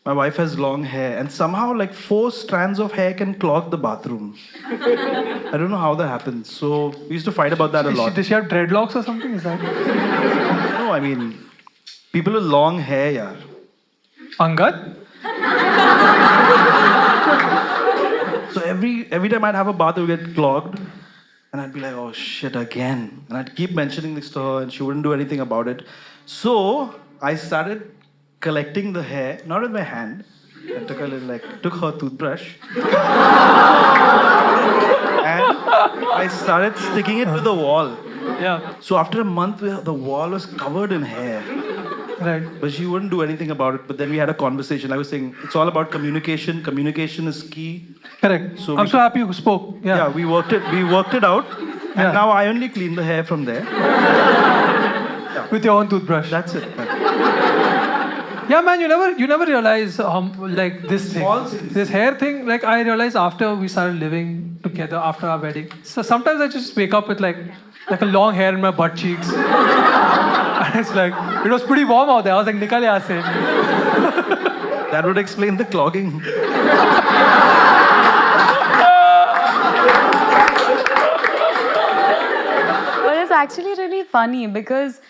My wife has long hair, and somehow, like 4 strands of hair can clog the bathroom. I don't know how that happens. So we used to fight about that a lot. Does she have dreadlocks or something? Is that No, I mean, people with long hair, yeah. Angad? So every time I'd have a bath, it would get clogged, and I'd be like, oh shit, again. And I'd keep mentioning this to her, and she wouldn't do anything about it. So I started collecting the hair, not with my hand. I took took her toothbrush, and I started sticking it to the wall. Yeah. So after a month, the wall was covered in hair. Right. But she wouldn't do anything about it. But then we had a conversation. I was saying it's all about communication. Communication is key. Correct. So I'm so happy you spoke. Yeah. Yeah, we worked it out. And Yeah. now I only clean the hair from there. With your own toothbrush. That's it. Yeah, man, you never realize like this thing, Small things. this hair thing. Like I realized after we started living together after our wedding. So sometimes I just wake up with like a long hair in my butt cheeks, and it's like it was pretty warm out there. I was like, "Nikal yahan se." That would explain the clogging. But it's actually really funny because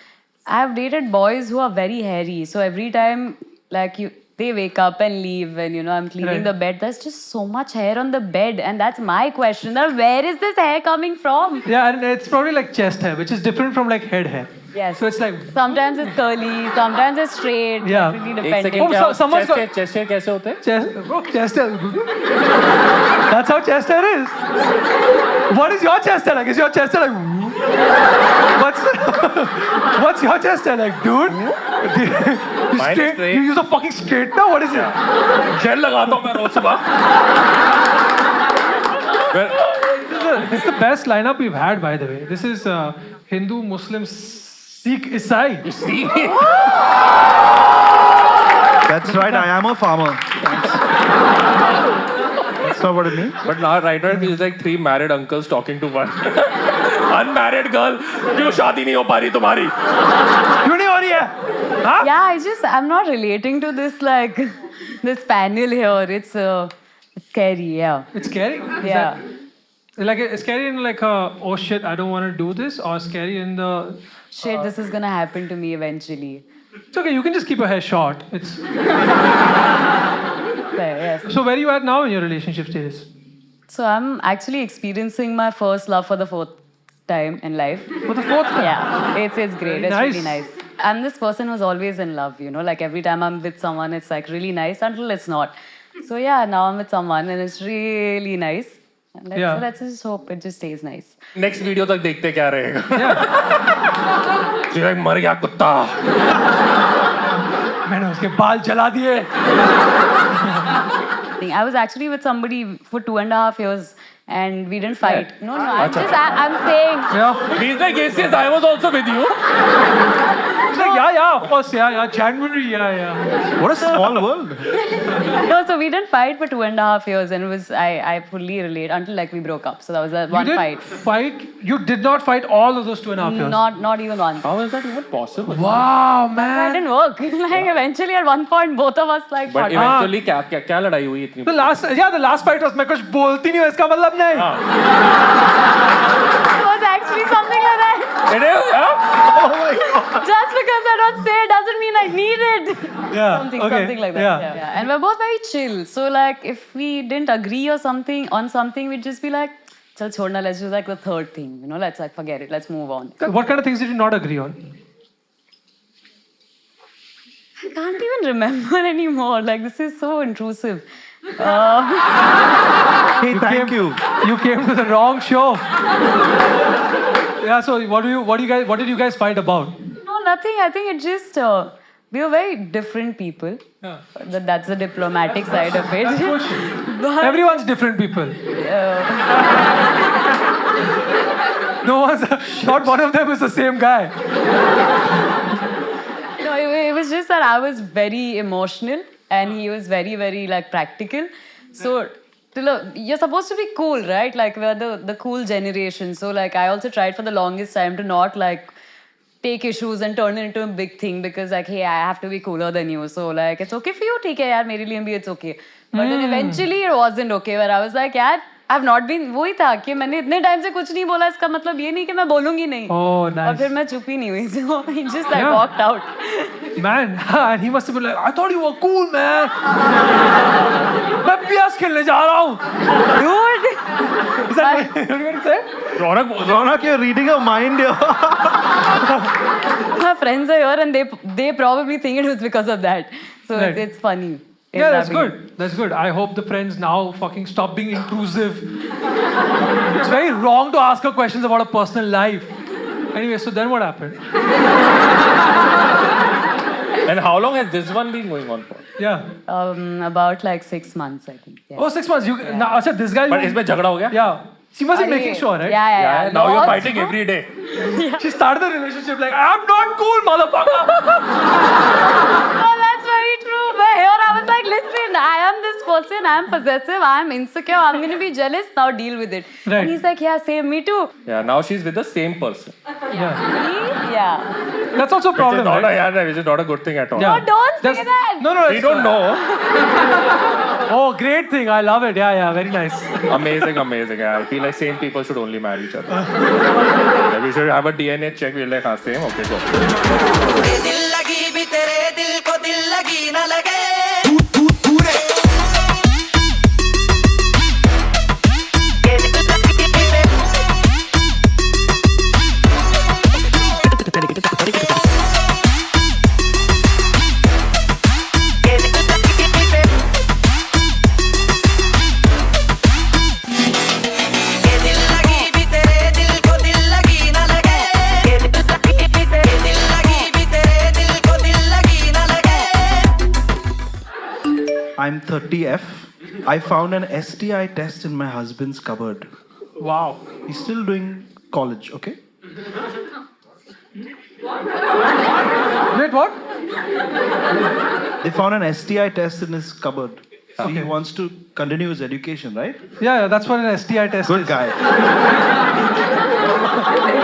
I've dated boys who are very hairy. So every time, like they wake up and leave, and I'm cleaning Right. the bed. There's just so much hair on the bed, and that's my question: that where is this hair coming from? Yeah, and it's probably like chest hair, which is different from like head hair. Yes. So it's like Sometimes it's curly, sometimes it's straight. Yeah. Really एक depending. Second Oh, क्या someone's got- chest hair कैसे होते हैं? chest hair. That's how chest hair is. What is your chest hair like? Is your chest hair like? What's your chest hair like, dude? You Mine is straight. You use a fucking straightener? What is it? Gel लगाता हूँ मैं रोज सुबह. This is the best lineup we've had, by the way. This is Hindu, Muslim, Sikh, Isai. That's right. I am a farmer. That's not what it means. But now right now it feels like 3 married uncles talking to one unmarried girl. क्यों शादी नहीं हो पा रही तुम्हारी? क्यों नहीं हो रही है? हाँ? Yeah, I'm not relating to this this panel here. It's scary. Yeah. It's scary. Is Yeah. that- like it's scary in like oh shit, I don't want to do this, or scary in the Shit, this is gonna happen to me eventually. it's okay. You can just keep your hair short. It's Fair, yes. so where are you at now in your relationship status? So I'm actually experiencing my first love for the 4th time in life. For the 4th time. Yeah, it's great. It's really Nice. nice. I'm this person who's always in love, Like every time I'm with someone, it's like really nice until it's not. So yeah, now I'm with someone and it's really nice. And let's just hope it just stays nice. Next video तक देखते क्या रहेगा? Yeah. She's like मर गया कुत्ता. मैंने उसके बाल जला दिए. I was actually with somebody for 2.5 years and we didn't fight. No, I'm saying. Yeah. He's like yes, I was also with you. It's like yeah, of course, yeah, January, yeah. What a small world. No, so we didn't fight for 2.5 years, and it was I fully relate until we broke up. So that was that one You fight. didn't fight. You did not fight all of those 2.5 years. Not even once. How is that even possible? Wow, That man. didn't work. Eventually at one point both of us But fought. eventually क्या लड़ाई हुई इतनी? The last fight was मैं कुछ बोलती नहीं हूँ इसका मतलब नहीं. It was actually something like that. It is, yeah? Just because I don't say it doesn't mean I need it. Yeah. Something like that. Yeah. And we're both very chill. So if we didn't agree or something on something, we'd just be like, chal chhodna, let's do the third thing. Let's forget it. Let's move on. What kind of things did you not agree on? I can't even remember anymore. This is so intrusive. Hey, thank you. You came to the wrong show. Yeah. So what did you guys fight about? No, nothing. I think it just we were very different people. Yeah. That's the diplomatic side of it. But, Everyone's different people. No one's. Not one of them is the same guy. no, it was just that I was very emotional and he was very, very practical. So you're supposed to be cool, right? We're the cool generation. So I also tried for the longest time to not take issues and turn it into a big thing because like, hey, I have to be cooler than you. So like, it's okay for you, ठीक है यार, मेरे लिए भी it's okay. But then eventually it wasn't okay. Where I was like, यार, I've not been. वही था कि मैंने इतने टाइम से कुछ नहीं बोला. इसका मतलब ये नहीं कि मैं बोलूँगी नहीं. Oh, nice. और फिर मैं चुप ही नहीं हुई. So he just like walked out. Man, and he must have been like, I thought you were cool, man. मैं PS खेलने जा रहा हूँ. Dude. Is that what you say? Ronak, you're reading a mind here. My friends are here and they probably think it was because of that. So Right. it's funny. Yeah, that's good. That's good. I hope the friends now fucking stop being intrusive. It's very wrong to ask her questions about her personal life. Anyway, so then what happened? And how long has this one been going on for? Yeah. About like 6 months, I think. Yeah. Oh, 6 months. You now, Achha, this guy. But इसमें झगड़ा हो गया? Yeah. She must be Arey, making sure, right? Yeah. Now you're Lots, fighting no? every day. She started the relationship like, I'm not cool, motherfucker. Oh, that's very true. But here I was like, listen, I am this person, I am possessive, I am insecure, I'm going to be jealous, now deal with it. Right. And he's like, yeah, same, me too. Yeah, now she's with the same person. Yeah. Me? Yeah. That's also a Which is problem, not right? which is not a good thing at all. Yeah. Oh, don't say That's- that. No, We it's don't know. Oh, great thing. I love it. Yeah, very nice. Amazing. Yeah. I feel like same people should only marry each other. Like we should have a DNA check. We're like, same. Okay, go. दिल लगी भी तेरे दिल को दिल लगी न लगे दिल लगी भी तेरे दिल को दिल लगी न लगे दिल लगी भी तेरे दिल को दिल लगी न लगे I'm 30F. I found an STI test in my husband's cupboard. Wow. He's still doing college, okay? Wait, what? They found an STI test in his cupboard. So he Okay. wants to continue his education, right? Yeah, that's what an STI test Good is. guy.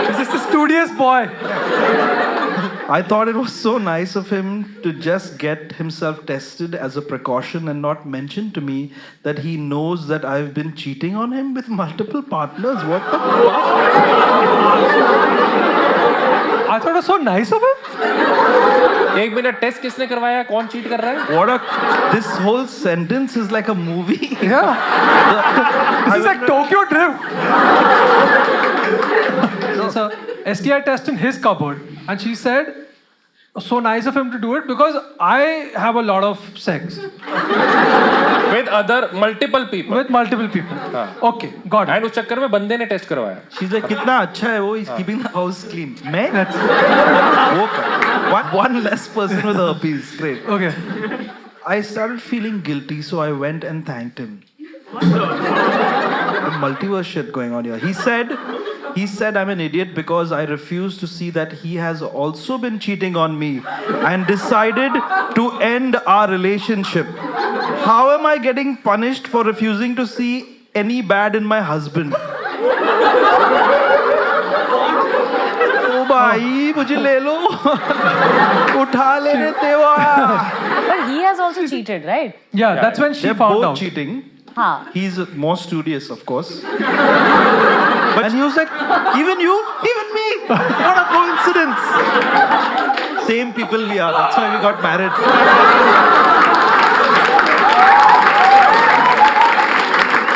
He's just a studious boy. I thought it was so nice of him to just get himself tested as a precaution and not mention to me that he knows that I've been cheating on him with multiple partners. What the fuck? I thought it was so nice of him. एक minute test किसने करवाया कौन cheat कर रहा है What a. This whole sentence is like a movie. Yeah. This is like Tokyo Drift. There's a STI test in his cupboard, and she said, so nice of him to do it because I have a lot of sex with other multiple people with multiple people. हाँ. Okay, got it. and उस चक्कर में बंदे ने test करवाया She's like, कितना अच्छा है वो, he's keeping the house clean. मैं? That's वो कर. One less person with herpes. Great. okay. I started feeling guilty, so I went and thanked him. The multiverse shit going on here. He said I'm an idiot because I refuse to see that he has also been cheating on me and decided to end our relationship. How am I getting punished for refusing to see any bad in my husband? ओ भाई मुझे ले लो उठा लेने देवा. But he has also cheated, right? Yeah, that's when she They're found both out. cheating. Huh. He's more studious, of course. But and he was like, even you, even me. What a coincidence. Same people we are. That's why we got married.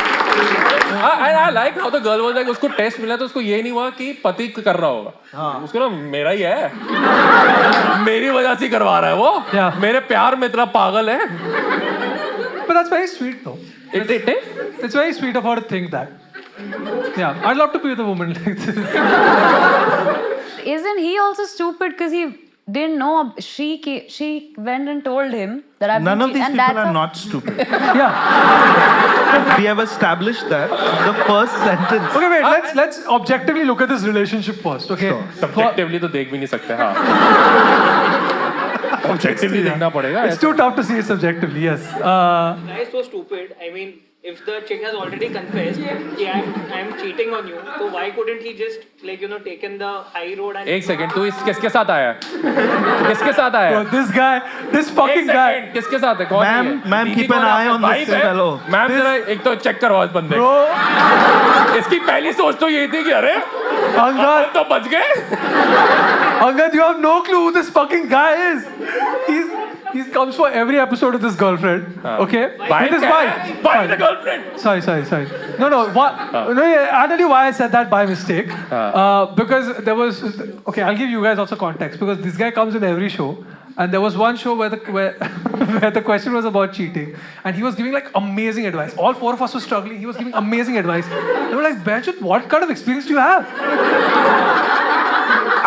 and I like how the girl was like उसको test मिला तो उसको ये नहीं हुआ कि पति कर रहा होगा उसको ना मेरा ही है मेरी वजह से करवा रहा है वो Yeah. मेरे प्यार में इतना पागल है But that's very sweet, though. it It's very sweet of her to think that. Yeah, I'd love to be with a woman like this. Isn't he also stupid because he didn't know she went and told him that I've None been of these and people that's are a- not stupid. Yeah. We have established that in the first sentence. Okay, wait. Let's objectively look at this relationship first. Okay. Sure. Subjectively तो देख भी नहीं सकते हाँ objectively देखना पड़ेगा It's too tough to see it subjectively. Yes. Guy is so stupid. I mean, if the chick has already confessed, yeah, I'm cheating on you, so why couldn't he just taken the high road and? एक second, तू इस किसके साथ आया है? किसके साथ आया है? Bro, this guy, this एक fucking guy. सेकंड, किसके साथ है? कौन है Ma'am, ये? ma'am, दीदी keep an कौन है? eye on आपका this भाई है? fellow. मैम जरा एक तो चेक करो इस बंदे Bro, को। इसकी पहली सोच तो यही थी कि अरे Angad, तो बच गए। Angad, you have no clue who this fucking guy is. He comes for every episode with his girlfriend. Okay? By With his wife. by Sorry. the girlfriend. Sorry. No. What? No, yeah, I'll tell you why I said that by mistake. Because there was. Okay, I'll give you guys also context. Because this guy comes in every show, and there was one show where where the question was about cheating, and he was giving like amazing advice. All four of us were struggling. He was giving amazing advice. They were like, Benjit, what kind of experience do you have?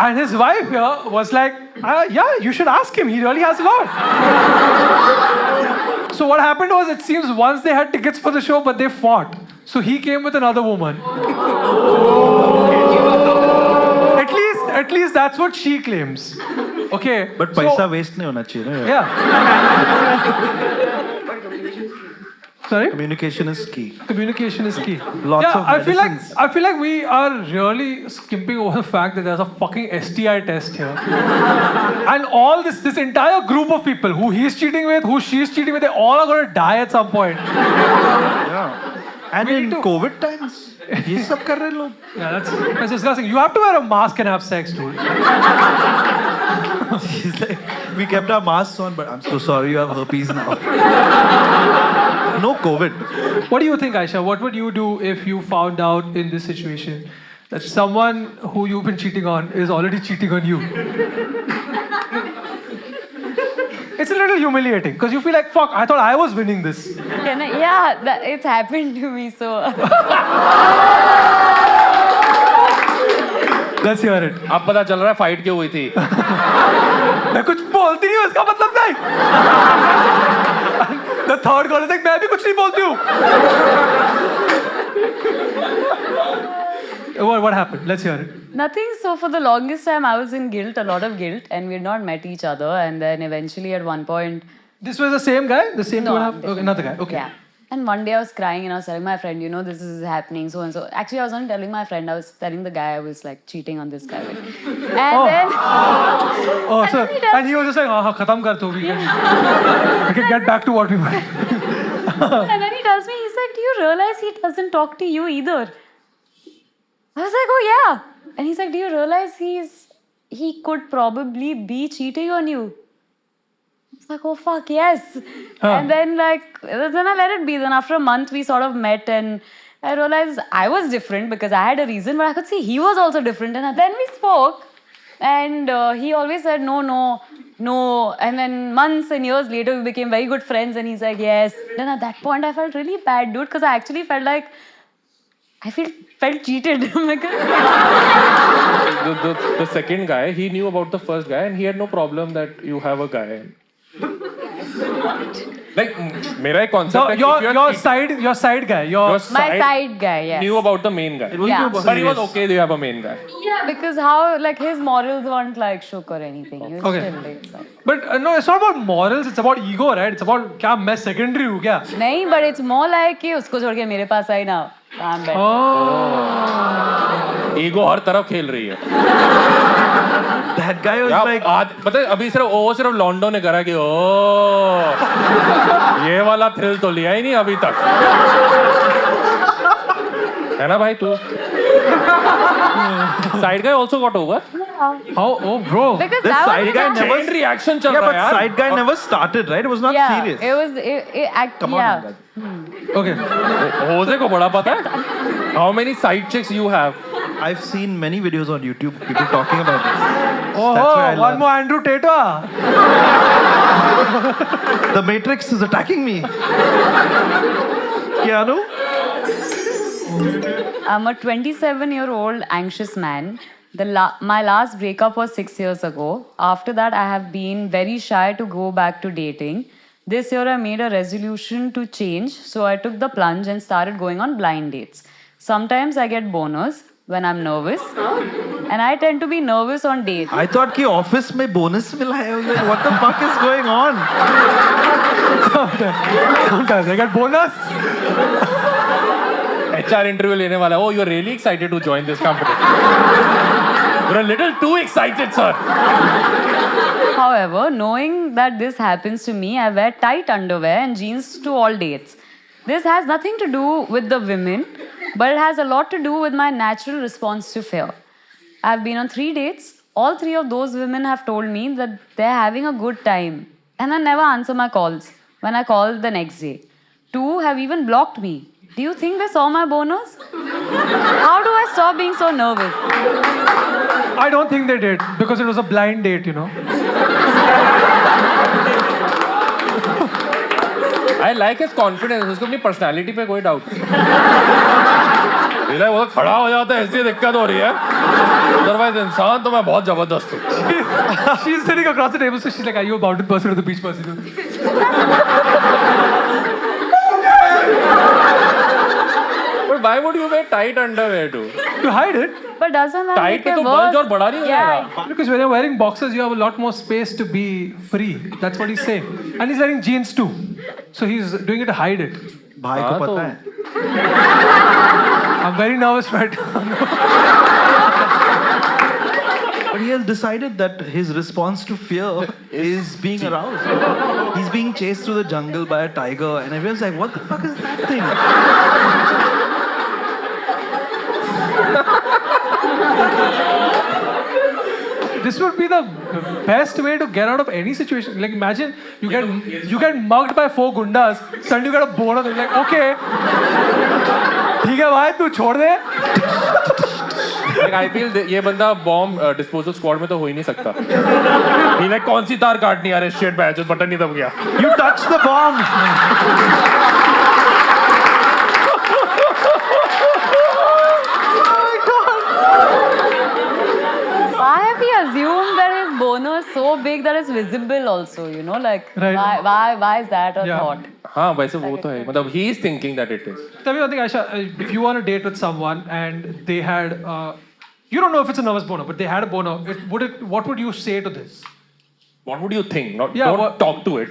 And his wife here was like, yeah, you should ask him. He really has a lot. So what happened was, it seems once they had tickets for the show, but they fought. So he came with another woman. At least that's what she claims. Okay. But so- पैसा waste नहीं होना चाहिए ना. Yeah. Sorry? Communication is key. Communication is key. Lots yeah, of I feel like we are really skimping over the fact that there's a fucking STI test here. And all this entire group of people who he's cheating with, who she's cheating with, they all are going to die at some point. Yeah. And We in need to- COVID times, ये सब कर रहे लोग. Yeah, that's disgusting. You have to wear a mask and have sex, dude. He's like, we kept our masks on, but I'm so sorry, you have herpes now. No COVID. What do you think, Aisha? What would you do if you found out in this situation that someone who you've been cheating on is already cheating on you? It's a little humiliating because you feel like, fuck, I thought I was winning this. Can I? Yeah, it's happened to me. So Let's hear it. अब पता चल रहा है fight क्यों हुई थी। मैं कुछ बोलती नहीं हूँ, इसका मतलब नहीं। The third girl is like, मैं भी कुछ नहीं बोलती हूँ। What happened? Let's hear it. nothing. So for the longest time, I was in guilt, a lot of guilt, and we had not met each other. And then eventually, at one point, This was the same guy? The same No, two and a half? different. Okay, another guy. Okay. yeah. And one day I was crying and I was telling my friend, this is happening, so and so. Actually, I wasn't telling my friend, I was telling the guy I was like cheating on this guy with. And then Oh, so, then he does- and he was just like, khatam kar to, we can get back to what we were. and then he tells me, he's like, do you realize he doesn't talk to you either? I was like, oh yeah. And he's like, do you realize he could probably be cheating on you? I was like, oh fuck, yes. And then I let it be. Then after a month we sort of met and I realized I was different because I had a reason, but I could see he was also different. And then we spoke and he always said no. And then months and years later we became very good friends and he's like, yes. Then at that point I felt really bad, dude, because I actually felt like I felt cheated. Oh my God. The second guy, he knew about the first guy and he had no problem that you have a guy. Like, मेरा एक concept So है कि your if you are your cheating- side guy, your My side guy, yes. knew about the main guy. Yeah. But he was okay that you have a main guy. Yeah, because how, like, his morals weren't like shook or anything. He was Okay. chill, like, so. But no, it's not about morals. It's about ego, right? It's about क्या मैं secondary हूँ क्या? नहीं, but it's more like कि उसको छोड़ के मेरे पास आई ना. I'm better. Oh. Ego हर तरफ खेल रही है। That guy was यार, like, पता है अभी सिर्फ लॉन्डो ने करा कि ये वाला थ्रिल तो लिया ही नहीं अभी तक। है ना भाई तू? Side guy also got over. Oh, bro. Because this that side was guy the- never. Chain reaction चल Yeah, रहा but है यार। side guy never started, right? It was not Yeah, serious. it was. Come on, yeah. Angad. Okay. होजे को बड़ा पता है? How many side chicks you have? I've seen many videos on YouTube, people talking about this. Oh, That's where I one learned. more Andrew Tate. The Matrix is attacking me. Keanu? I'm a 27-year-old anxious man. My last breakup was 6 years ago. After that, I have been very shy to go back to dating. This year, I made a resolution to change, so I took the plunge and started going on blind dates. Sometimes I get boners when I'm nervous, and I tend to be nervous on dates. I thought कि office में bonus मिला है. I was like, what the fuck is going on? So Sometimes I get bonus. HR interview लेने वाला है. Oh, you're really excited to join this company. You're a little too excited, sir. However, knowing that this happens to me, I wear tight underwear and jeans to all dates. This has nothing to do with the women, but it has a lot to do with my natural response to fear. I've been on 3 dates. All 3 of those women have told me that they're having a good time, and I never answer my calls when I call the next day. 2 have even blocked me. Do you think they saw my bonus? How do I stop being so nervous? I don't think they did because it was a blind date, you know. I like his confidence. उसको अपनी personality पे कोई doubt नहीं. वो खड़ा हो जाता है इसलिए दिक्कत हो रही है. Otherwise इंसान तो मैं बहुत जबरदस्त हूँ. She's sitting across the table, so she's like, "Are you a mountain person or the beach person?" But why would you wear tight underwear too? To hide it. But doesn't that Tight make पे it तो worse? bulge और बड़ा नहीं हो जाएगा. Because when you're wearing boxers, you have a lot more space to be free. That's what he's saying. And he's wearing jeans too. So he's doing it to hide it. भाई को हाँ, पता तो- है. I'm very nervous right now. But he has decided that his response to fear is being aroused. He's being chased through the jungle by a tiger, and everyone's like, "What the fuck is that thing?" This would be the best way to get out of any situation. Like imagine you get mugged by 4 gundas, suddenly you get a bonus. You're like, okay, ठीक है भाई, तू छोड़ दे. Like I feel ये बंदा bomb disposal squad में तो हो ही नहीं सकता. He like कौन सी तार काटनी यार, shit बैच बटन नहीं दब गया. You touched the bomb. Why have we assumed that his boner is so big that it's visible also, you know, like Right. why is that a Yeah. thought? हाँ वैसे वो तो है. मतलब he is thinking that it is. Tell me one thing, Aisha. If you want to date with someone and they had, you don't know if it's a nervous boner, but they had a boner. What would you say to this? What would you think? Not Yeah, don't what- talk to it.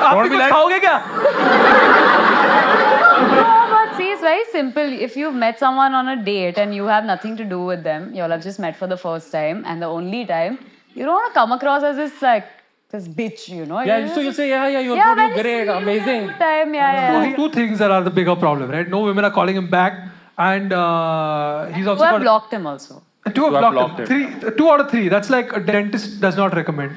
आप भी be कुछ like- खाओगे क्या? No, but see, it's very simple. If you've met someone on a date and you have nothing to do with them, you all have just met for the first time and the only time, you don't want to come across as this bitch, you know? Yeah, so you say yeah, you're yeah, good, when you're great, you amazing. have a good time, yeah. Two things that are the bigger problem, right? No women are calling him back, and he's also Who have got blocked him also. two have blocked blocked him. 2 out of 3. That's like a dentist does not recommend.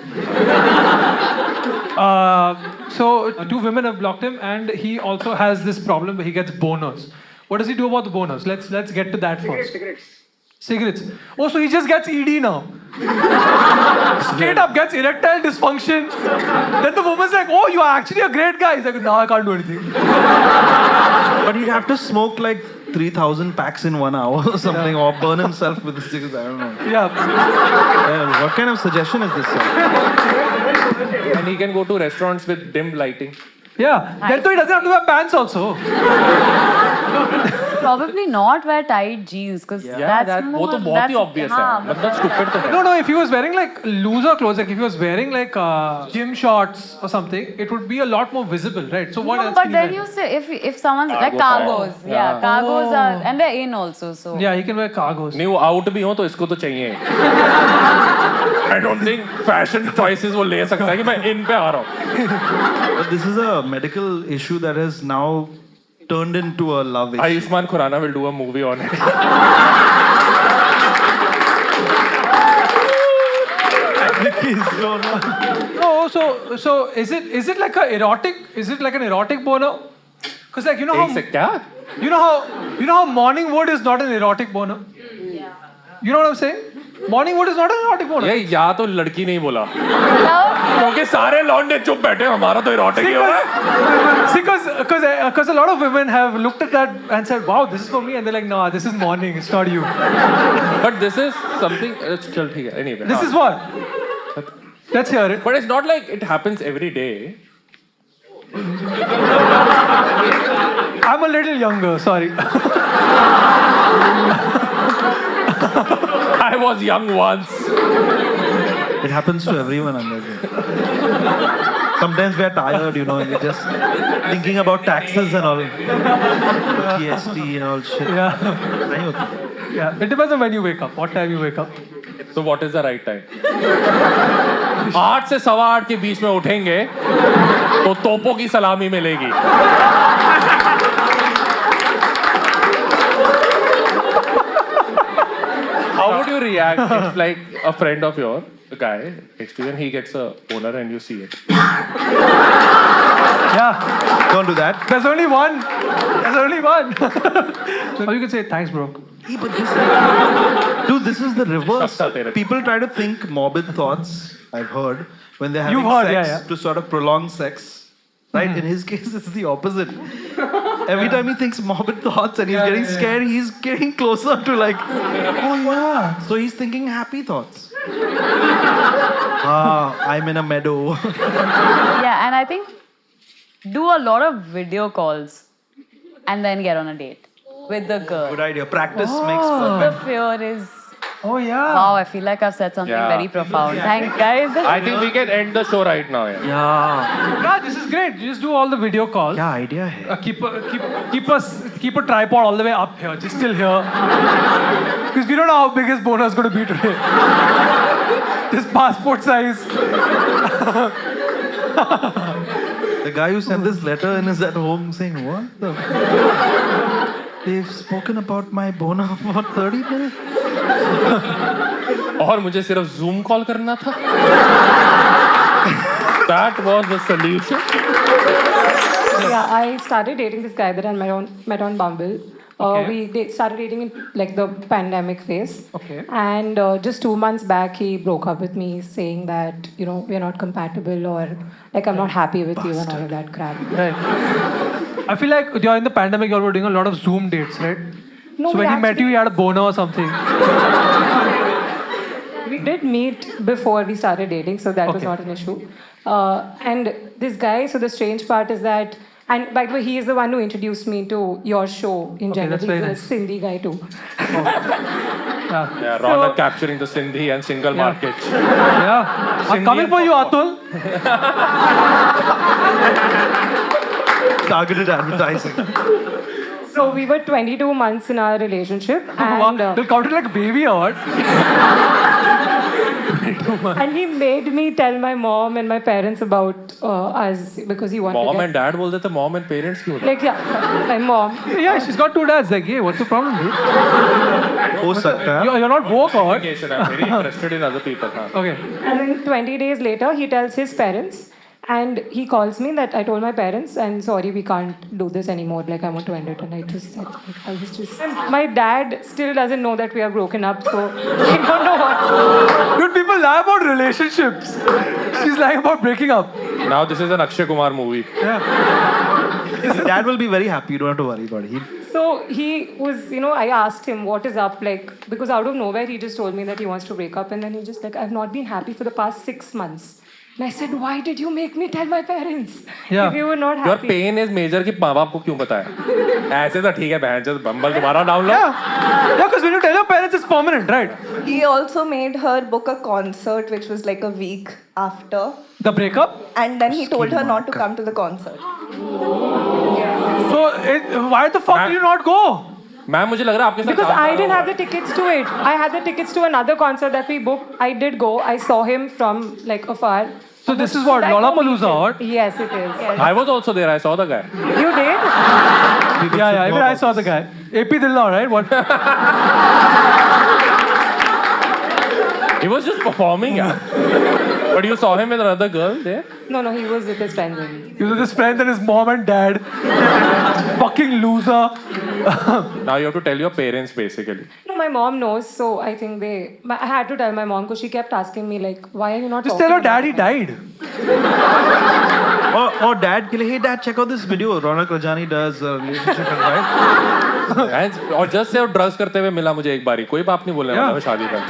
So 2 women have blocked him, and he also has this problem where he gets boners. What does he do about the boners? Let's get to that first. Cigarettes. Oh, so he just gets ED now. Straight up gets erectile dysfunction. Then the woman's like, "Oh, you are actually a great guy." He's like, "No, I can't do anything." But he'd have to smoke like 3,000 packs in 1 hour or something, or burn himself with the cigarettes. I don't know. Yeah. What kind of suggestion is this, sir? And he can go to restaurants with dim lighting. Yeah. Then so he doesn't have to wear pants also. Probably not wear tight jeans because that's more. वो तो बहुत ही obvious है. हाँ, मतलब stupid तो है. No, if he was wearing like looser clothes, like if he was wearing like gym shorts or something, it would be a lot more visible, right? So what No, else but can he then wear? you say if someone's like Cargo cargos, pants. yeah, Yeah. cargos are and they're in also. So Yeah, he can wear cargos. नहीं वो out भी हो तो इसको तो चाहिए. I don't think fashion choices वो ले सकता है कि मैं इन पे आ रहा हूँ. But this is a medical issue that has now turned into a love issue. Ayushmann Khurrana will do a movie on it. No, so is it like a erotic? Is it like an erotic boner? Because like you know एक से how क्या? you know how morning wood is not an erotic boner. You know what I'm saying? Morning wood is not an erotic boner. ये या तो लड़की नहीं बोला now क्योंकि सारे लौंडे चुप बैठे हमारा तो erotic ही हो रहा है. Because a lot of women have looked at that and said, "Wow, this is for me," and they're like, "No, this is morning. It's not you. But this is something. चल ठीक है. Anyway. This हाँ. is what." Let's hear it. But it's not like it happens every day. I'm a little younger. Sorry. I was young once. It happens to everyone under there. Sometimes we are tired, you know, and we're just thinking about taxes and all. GST and all shit. Yeah. नहीं होता. Yeah. It depends on when you wake up. What time you wake up. So what is the right time? 8 से 8:15 के बीच में उठेंगे तो तोपों की सलामी मिलेगी. How would you react if like a friend of yours, a guy next to you, and he gets a boner and you see it? Yeah. Don't do that. There's only one. There's only one. Or you can say thanks, bro. Hey, but dude, this is the reverse. Shakta tere. People try to think morbid thoughts, I've heard, when they're having You've heard, sex yeah. to sort of prolong sex. Right? In his case, it's the opposite. Every time he thinks morbid thoughts and he's getting scared, he's getting closer to like, oh yeah. So he's thinking happy thoughts. I'm in a meadow. Yeah, and I think do a lot of video calls and then get on a date with the girl. Good idea. Practice makes The perfect. fear is. Oh yeah. Wow, I feel like I've said something Yeah. very profound. Thanks, guys. I think we can end the show right now. Yeah. Yeah. Yeah, this is great. You just do all the video calls. क्या idea है? Keep a tripod all the way up here, just still here. Because we don't know how big his boner is going to be today. Just passport size. The guy who sent this letter and is at home saying, what the? They've spoken about my boner for 30 minutes. और मुझे सिर्फ Zoom call करना था. That was the solution. Yeah, I started dating this guy that I met on Bumble. Okay. We started dating in like the pandemic phase. Okay. And just 2 months back, he broke up with me, saying that we're not compatible or like I'm not happy with you and all of that crap. Right. I feel like during the pandemic, you all were doing a lot of Zoom dates, right? No, So we when he met you, actually- he had a boner or something. We did meet before we started dating, so that was Okay. not an issue. And this guy, so the strange part is that, and by the way, he is the one who introduced me to your show in general. that's very He's a nice. Sindhi guy too. Yeah. Yeah, Ronak capturing the Sindhi and single market. Yeah. I'm coming for you, Atul. Targeted advertising. So we were 22 months in our relationship, and They'll count it like a baby or what? and he made me tell my mom and my parents about us because he wanted Mom to and dad बोलते थे, mom and parents क्यों? like yeah, my mom. Yeah, she's got 2 dads. Like, hey, what's the problem, dude? हो सकता है. You're not woke or what? I'm very interested in other people. Huh? Okay. And then 20 days later, he tells his parents, and he calls me that I told my parents, and sorry, we can't do this anymore. Like, I want to end it. And I just said, like, I was just. And my dad still doesn't know that we are broken up, so I don't know what. Dude, people lie about relationships. She's lying about breaking up. Now this is an Akshay Kumar movie. Yeah. Dad will be very happy. You don't have to worry about it. So he was, I asked him what is up, like, because out of nowhere he just told me that he wants to break up, and then he just like, I've not been happy for the past 6 months. And I said, why did you make me tell my parents? Yeah. If you were not Your happy. pain is major कि माँ बाप को क्यों बताया? ऐसे तो ठीक है बहन जब बम्बल दोबारा download. Yeah, because when you tell your parents, it's permanent, right? He also made her book a concert, which was like a week after. The breakup. And then he told her not to come to the concert. So, why the fuck did you not go? Ma'am मुझे लग रहा है आपके साथ Because काम I कर didn't रहा have the tickets to it. I had the tickets to another concert that we booked. I did go. I saw him from like afar. So this is what, Should I go Lollapalooza, meet him? or? Yes, it is. हूँ. I was also there. I saw the guy. You did? Yeah, even I saw the guy. AP Dillon, right? What? He was just performing, yeah. But you saw him with another girl there. No, he was with his friends only. He was with his friends and his mom and dad. Fucking loser. Now you have to tell your parents basically. No, my mom knows, so I think I had to tell my mom because she kept asking me like, why are you not Just talking tell her about daddy it? died. Or dad के लिए, hey dad, check out this video. Ronak Rajani does relationship advice. और just से drugs करते हुए मिला मुझे एक बारी. कोई बाप नहीं बोलने वाला मैं शादी कर.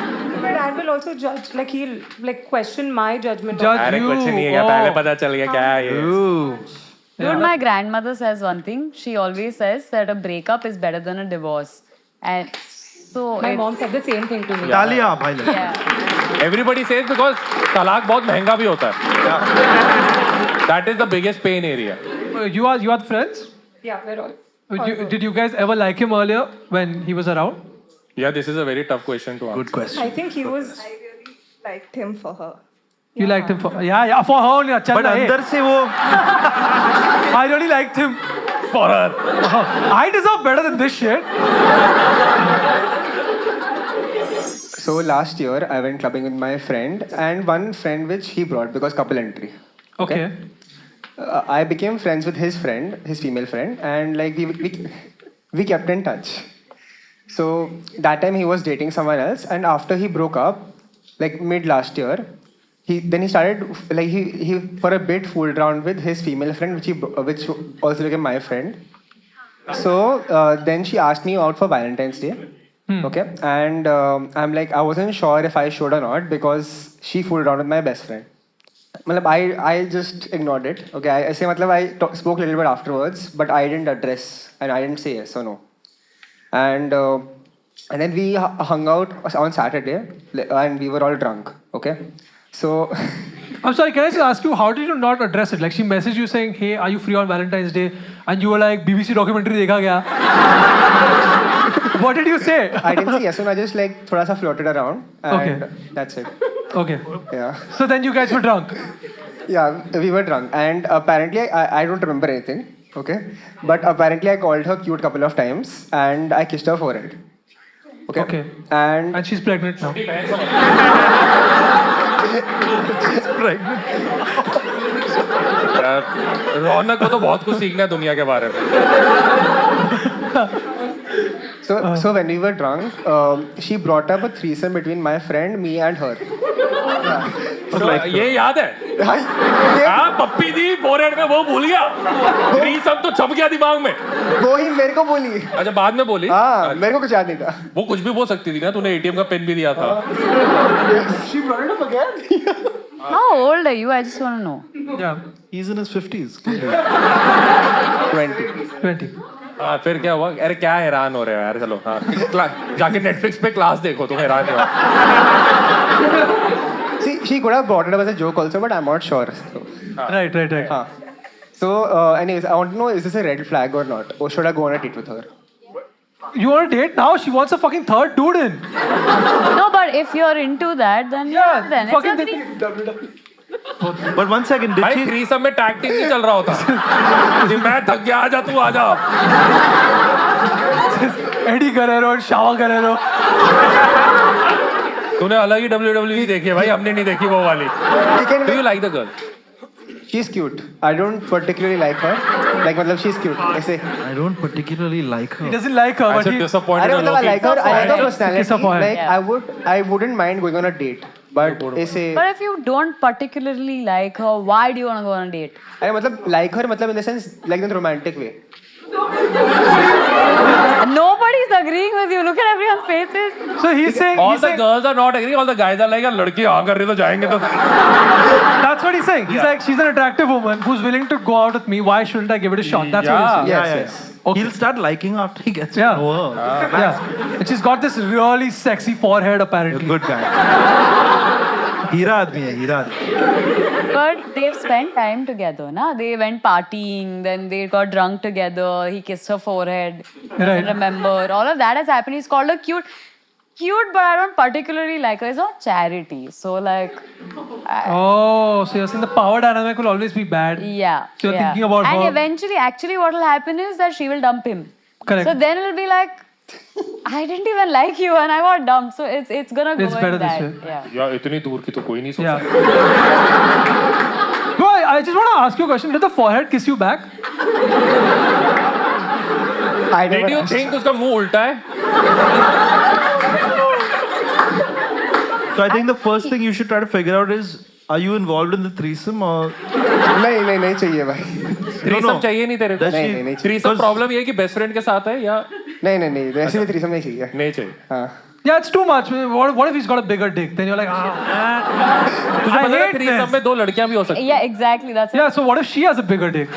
My dad will also judge, like he'll like question my judgment. Judge अरे you. कुछ नहीं है क्या Oh. पहले पता चल गया क्या है ये. Ooh. Dude, my grandmother says one thing. She always says that a breakup is better than a divorce. And so My it's- mom said the same thing to me. तालियां भाई लोग. Yeah. Everybody says because तलाक बहुत महंगा भी होता है. That is the biggest pain area. You are friends? Yeah, we're all. Did you guys ever like him earlier when he was around? Yeah, this is a very tough question to answer. Good question. I think he was. I really liked him for her. You liked him for for her only. अच्छा But ना, hey. अंदर से वो I really liked him. For her. I deserve better than this shit. So last year I went clubbing with my friend and one friend which he brought because couple entry. Okay. I became friends with his friend, his female friend, and like we kept in touch. So that time he was dating someone else, and after he broke up, like mid last year, he started like he for a bit fooled around with his female friend, which also became my friend. So then she asked me out for Valentine's Day. Okay, and I'm like I wasn't sure if I should or not because she fooled around with my best friend. मतलब I just ignored it. Okay, I say मतलब I spoke a little bit afterwards, but I didn't address and I didn't say yes or no. And then we hung out on Saturday and we were all drunk. Okay, so I'm sorry, can I just ask you, how did you not address it? Like she messaged you saying, hey, are you free on Valentine's Day? And you were like, BBC documentary देखा क्या? What did you say? I didn't say yes or no. I just like थोड़ा सा floated around and Okay. that's it. Okay. Yeah. So then you guys were drunk. Yeah, we were drunk, and apparently I don't remember anything, okay? But apparently I called her cute couple of times, and I kissed her forehead. Okay. Okay. And And she's pregnant now. यार, रौनक को तो बहुत कुछ सीखना है दुनिया के बारे में. so when we were drunk, she brought up a threesome between my friend, me, and her. So, ये याद है? हाँ, पप्पी दी फोरहेड में वो भूल गया. सब तो छप गया दिमाग में. वो ही मेरे को बोली. अच्छा बाद में बोली. हाँ, मेरे को कुछ याद नहीं था. वो कुछ भी बोल सकती थी ना, तूने ATM का पिन भी दिया था. She brought it up again. How old are you? I just want to know. Yeah. he's in his 50s. 20. हाँ फिर क्या हुआ? अरे क्या हैरान हो रहे हो यार, चलो हाँ जाके Netflix पे क्लास देखो, तुम हैरान हो. See, she could have brought it up as a joke also, but I'm not sure. So, Right. so anyways, I want to know, is this a red flag or not? Or should I go on a date with her? You want to date now? She wants a fucking third dude in. No, but if you're into that, then then it's fucking agree. But one second, did भाई she? Threesome में tag team नहीं चल रहा होता. मैं थक गया, आजा तू आजा. Eddie Guerrero and Shava Guerrero. तूने अलग ही WWE देखी है भाई, हमने नहीं देखी वो वाली. Do you like the girl? She's cute. I don't particularly like her. Like, मतलब she's cute. ऐसे. I don't particularly like her. He doesn't like her, I'm but so he... disappointed. अरे मतलब I like her. I like her Kiss her personality. forehead. Like Yeah. I wouldn't mind going on a date. But ऐसे. But if you don't particularly like her, why do you want to go on a date? अरे मतलब like her मतलब in the sense like in a romantic way. Nobody's agreeing with you. Look at everyone's faces. So he's saying... All he's the saying girls are not agreeing. All the guys are like, यार लड़की हाँ कर रही तो जाएंगे तो. that's what he's saying. He's like, she's an attractive woman who's willing to go out with me. Why shouldn't I give it a shot? That's what he's saying. Yes. Okay. He'll start liking her after he gets to Yeah. know her. Yeah. And she's got this really sexy forehead, apparently. Good guy. हीरा आदमी है, हीरा आदमी. But they've spent time together, na? They went partying, then they got drunk together. He kissed her forehead. Doesn't Right. remember. All of that has happened. He's called her cute. Cute, but I don't particularly like her. It's not charity. So, like, Oh, so you're saying the power dynamic will always be bad. yeah. So you're yeah. thinking about and her. eventually, actually, what will happen is that she will dump him. Correct. So then it'll be like, I didn't even like you and I got dumped. So it's gonna go It's better in this that. way. Yeah. यार इतनी दूर की तो कोई नहीं सोच Yeah. सकता. No, I just want to ask you a question. Did the forehead kiss you back? I Did never you asked. think उसका मुंह उल्टा है? So I think the first thing you should try to figure out is, are you involved in the threesome or? नहीं चाहिए भाई. Threesome चाहिए नहीं तेरे को. Does she- नहीं थ्रीसम Because- प्रॉब्लम ये है कि बेस्ट फ्रेंड के साथ है या नहीं वैसे भी threesome नहीं चाहिए. नहीं चाहिए. हाँ. Yeah, it's too much. What if he's got a bigger dick? Then you're like, तुझे I पता है hate थ्रीसम this. में दो लड़कियां भी हो सकती हैं. Yeah, exactly. That's Yeah, so what if she has a bigger dick?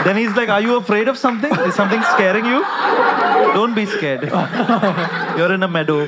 Then he's like, are you afraid of something? Is something scaring you? Don't be scared. You're in a meadow.